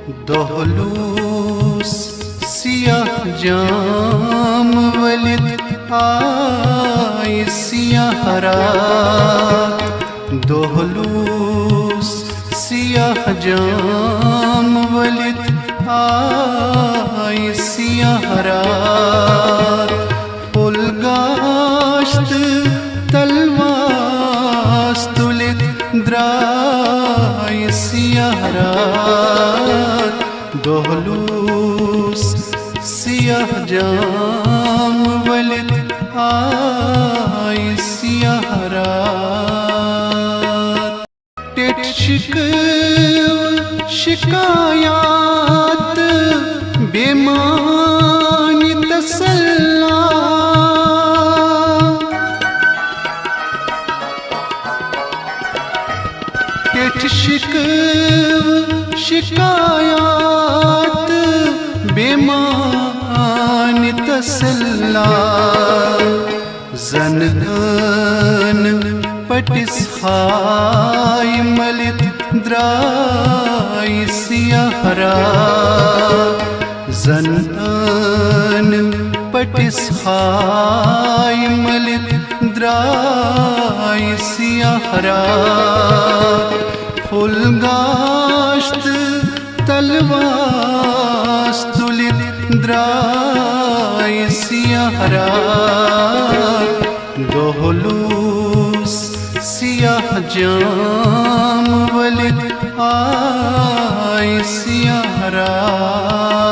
दोहलूस सियाह जाम valid आय सियाह रात। दोहलूस सियाह जाम valid आय सियाह रात। फुलगाश्त तलवास तुलिद द्राय सियाह रात। दोहलूस सियाह जाम वलिद आय सियाह रात। टिट शिकायात बेमानी तसल्ला। टिट शिकायात बेमानी तसल्ला। ज़नन पटिस हाय मलिद द्राय सियाह रात। ज़नन पटिस हाय मलिद द्राय सियाह रात। फुलगाश्त तलवास तुलिद द्राय सियाह रात। दोहलूस सियाह जाम वलिद आय सियाह रात।